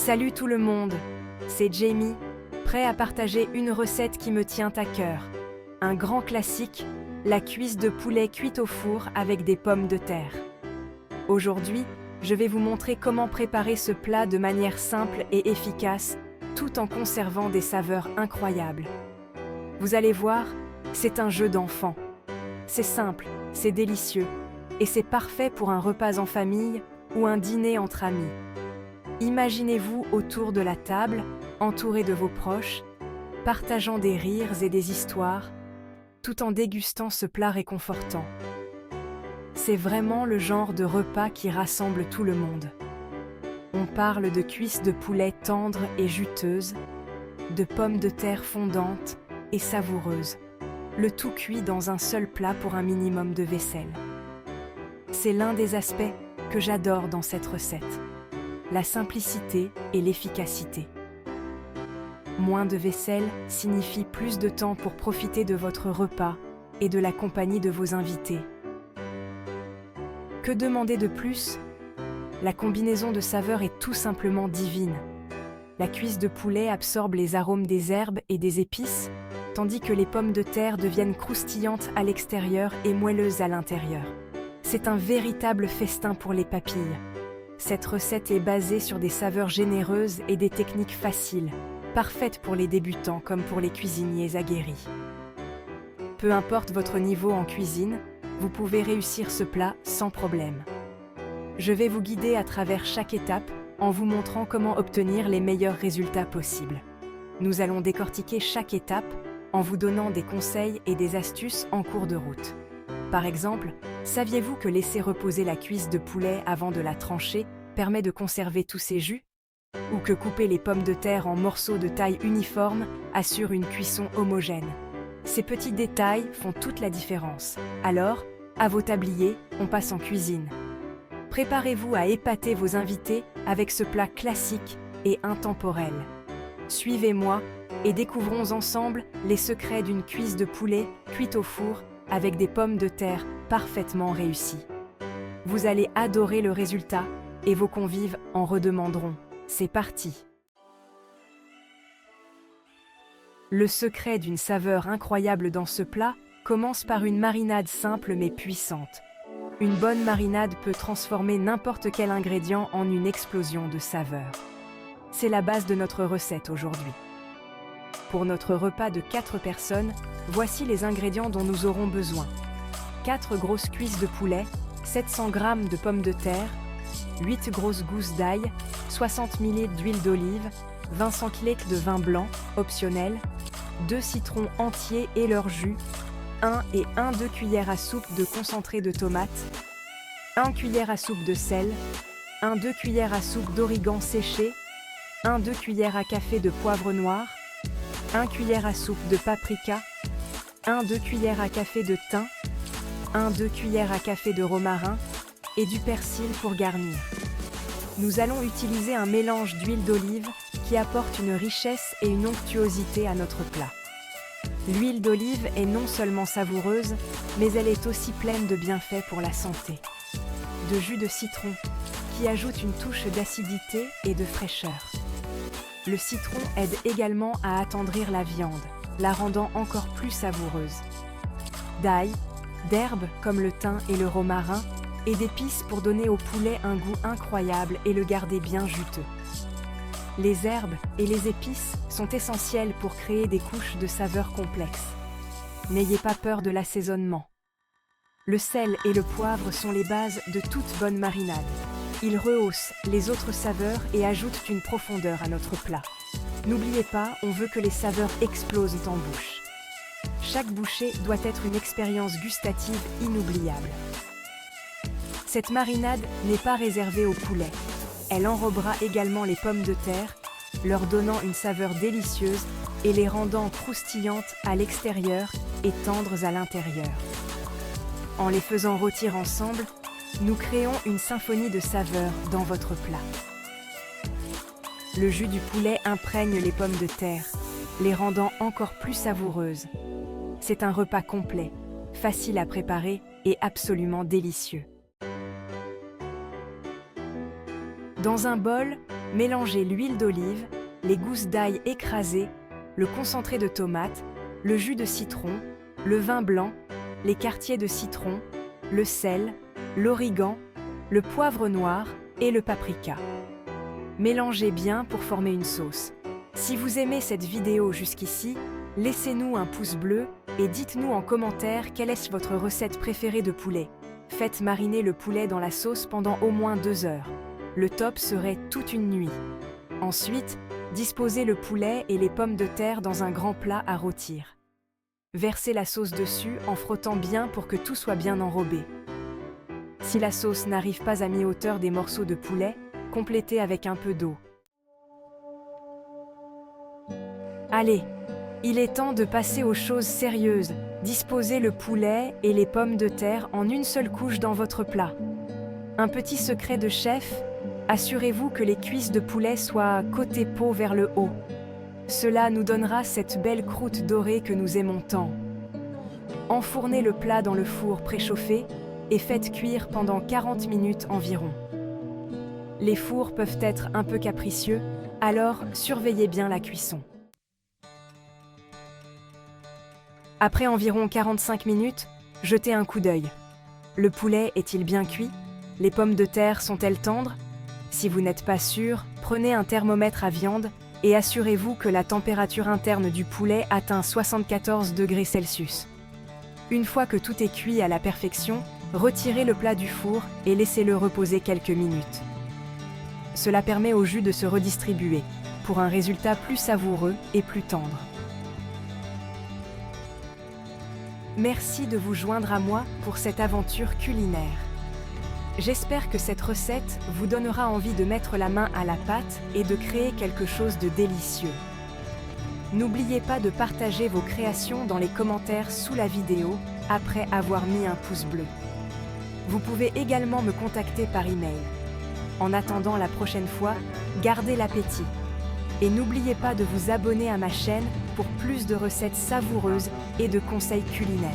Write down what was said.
Salut tout le monde, c'est Jamie, prêt à partager une recette qui me tient à cœur. Un grand classique, la cuisse de poulet cuite au four avec des pommes de terre. Aujourd'hui, je vais vous montrer comment préparer ce plat de manière simple et efficace, tout en conservant des saveurs incroyables. Vous allez voir, c'est un jeu d'enfant. C'est simple, c'est délicieux, et c'est parfait pour un repas en famille ou un dîner entre amis. Imaginez-vous autour de la table, entouré de vos proches, partageant des rires et des histoires, tout en dégustant ce plat réconfortant. C'est vraiment le genre de repas qui rassemble tout le monde. On parle de cuisses de poulet tendres et juteuses, de pommes de terre fondantes et savoureuses, le tout cuit dans un seul plat pour un minimum de vaisselle. C'est l'un des aspects que j'adore dans cette recette. La simplicité et l'efficacité. Moins de vaisselle signifie plus de temps pour profiter de votre repas et de la compagnie de vos invités. Que demander de plus? La combinaison de saveurs est tout simplement divine. La cuisse de poulet absorbe les arômes des herbes et des épices, tandis que les pommes de terre deviennent croustillantes à l'extérieur et moelleuses à l'intérieur. C'est un véritable festin pour les papilles. Cette recette est basée sur des saveurs généreuses et des techniques faciles, parfaites pour les débutants comme pour les cuisiniers aguerris. Peu importe votre niveau en cuisine, vous pouvez réussir ce plat sans problème. Je vais vous guider à travers chaque étape en vous montrant comment obtenir les meilleurs résultats possibles. Nous allons décortiquer chaque étape en vous donnant des conseils et des astuces en cours de route. Par exemple, saviez-vous que laisser reposer la cuisse de poulet avant de la trancher permet de conserver tous ses jus? Ou que couper les pommes de terre en morceaux de taille uniforme assure une cuisson homogène? Ces petits détails font toute la différence. Alors, à vos tabliers, on passe en cuisine. Préparez-vous à épater vos invités avec ce plat classique et intemporel. Suivez-moi et découvrons ensemble les secrets d'une cuisse de poulet cuite au four avec des pommes de terre parfaitement réussies. Vous allez adorer le résultat et vos convives en redemanderont. C'est parti! Le secret d'une saveur incroyable dans ce plat commence par une marinade simple mais puissante. Une bonne marinade peut transformer n'importe quel ingrédient en une explosion de saveurs. C'est la base de notre recette aujourd'hui. Pour notre repas de 4 personnes, voici les ingrédients dont nous aurons besoin. 4 grosses cuisses de poulet, 700 g de pommes de terre, 8 grosses gousses d'ail, 60 ml d'huile d'olive, 20 centilitres de vin blanc, optionnel, 2 citrons entiers et leur jus, 1 et 1/2 cuillères à soupe de concentré de tomate, 1 cuillère à soupe de sel, 1/2 cuillère à soupe d'origan séché, 1/2 cuillère à café de poivre noir, 1 cuillère à soupe de paprika, 1/2 cuillère à café de thym, 1/2 cuillère à café de romarin et du persil pour garnir. Nous allons utiliser un mélange d'huile d'olive qui apporte une richesse et une onctuosité à notre plat. L'huile d'olive est non seulement savoureuse, mais elle est aussi pleine de bienfaits pour la santé. De jus de citron, qui ajoute une touche d'acidité et de fraîcheur. Le citron aide également à attendrir la viande, la rendant encore plus savoureuse. D'ail, d'herbes comme le thym et le romarin, et d'épices pour donner au poulet un goût incroyable et le garder bien juteux. Les herbes et les épices sont essentielles pour créer des couches de saveurs complexes. N'ayez pas peur de l'assaisonnement. Le sel et le poivre sont les bases de toute bonne marinade. Ils rehaussent les autres saveurs et ajoutent une profondeur à notre plat. N'oubliez pas, on veut que les saveurs explosent en bouche. Chaque bouchée doit être une expérience gustative inoubliable. Cette marinade n'est pas réservée au poulet. Elle enrobera également les pommes de terre, leur donnant une saveur délicieuse et les rendant croustillantes à l'extérieur et tendres à l'intérieur. En les faisant rôtir ensemble, nous créons une symphonie de saveurs dans votre plat. Le jus du poulet imprègne les pommes de terre, les rendant encore plus savoureuses. C'est un repas complet, facile à préparer et absolument délicieux. Dans un bol, Mélangez l'huile d'olive, les gousses d'ail écrasées, le concentré de tomate, le jus de citron, le vin blanc, les quartiers de citron, le sel, l'origan, le poivre noir et le paprika. Mélangez bien pour former une sauce. Si vous aimez cette vidéo jusqu'ici, laissez-nous un pouce bleu et dites-nous en commentaire quelle est votre recette préférée de poulet. Faites mariner le poulet dans la sauce pendant au moins 2 heures. Le top serait toute une nuit. Ensuite, disposez le poulet et les pommes de terre dans un grand plat à rôtir. Versez la sauce dessus en frottant bien pour que tout soit bien enrobé. Si la sauce n'arrive pas à mi-hauteur des morceaux de poulet, complétez avec un peu d'eau. Allez, il est temps de passer aux choses sérieuses. Disposez le poulet et les pommes de terre en une seule couche dans votre plat. Un petit secret de chef, assurez-vous que les cuisses de poulet soient côté peau vers le haut. Cela nous donnera cette belle croûte dorée que nous aimons tant. Enfournez le plat dans le four préchauffé et faites cuire pendant 40 minutes environ. Les fours peuvent être un peu capricieux, alors surveillez bien la cuisson. Après environ 45 minutes, jetez un coup d'œil. Le poulet est-il bien cuit? Les pommes de terre sont-elles tendres? Si vous n'êtes pas sûr, prenez un thermomètre à viande et assurez-vous que la température interne du poulet atteint 74 degrés Celsius. Une fois que tout est cuit à la perfection, retirez le plat du four et laissez-le reposer quelques minutes. Cela permet au jus de se redistribuer, pour un résultat plus savoureux et plus tendre. Merci de vous joindre à moi pour cette aventure culinaire. J'espère que cette recette vous donnera envie de mettre la main à la pâte et de créer quelque chose de délicieux. N'oubliez pas de partager vos créations dans les commentaires sous la vidéo après avoir mis un pouce bleu. Vous pouvez également me contacter par email. En attendant la prochaine fois, gardez l'appétit. Et n'oubliez pas de vous abonner à ma chaîne pour plus de recettes savoureuses et de conseils culinaires.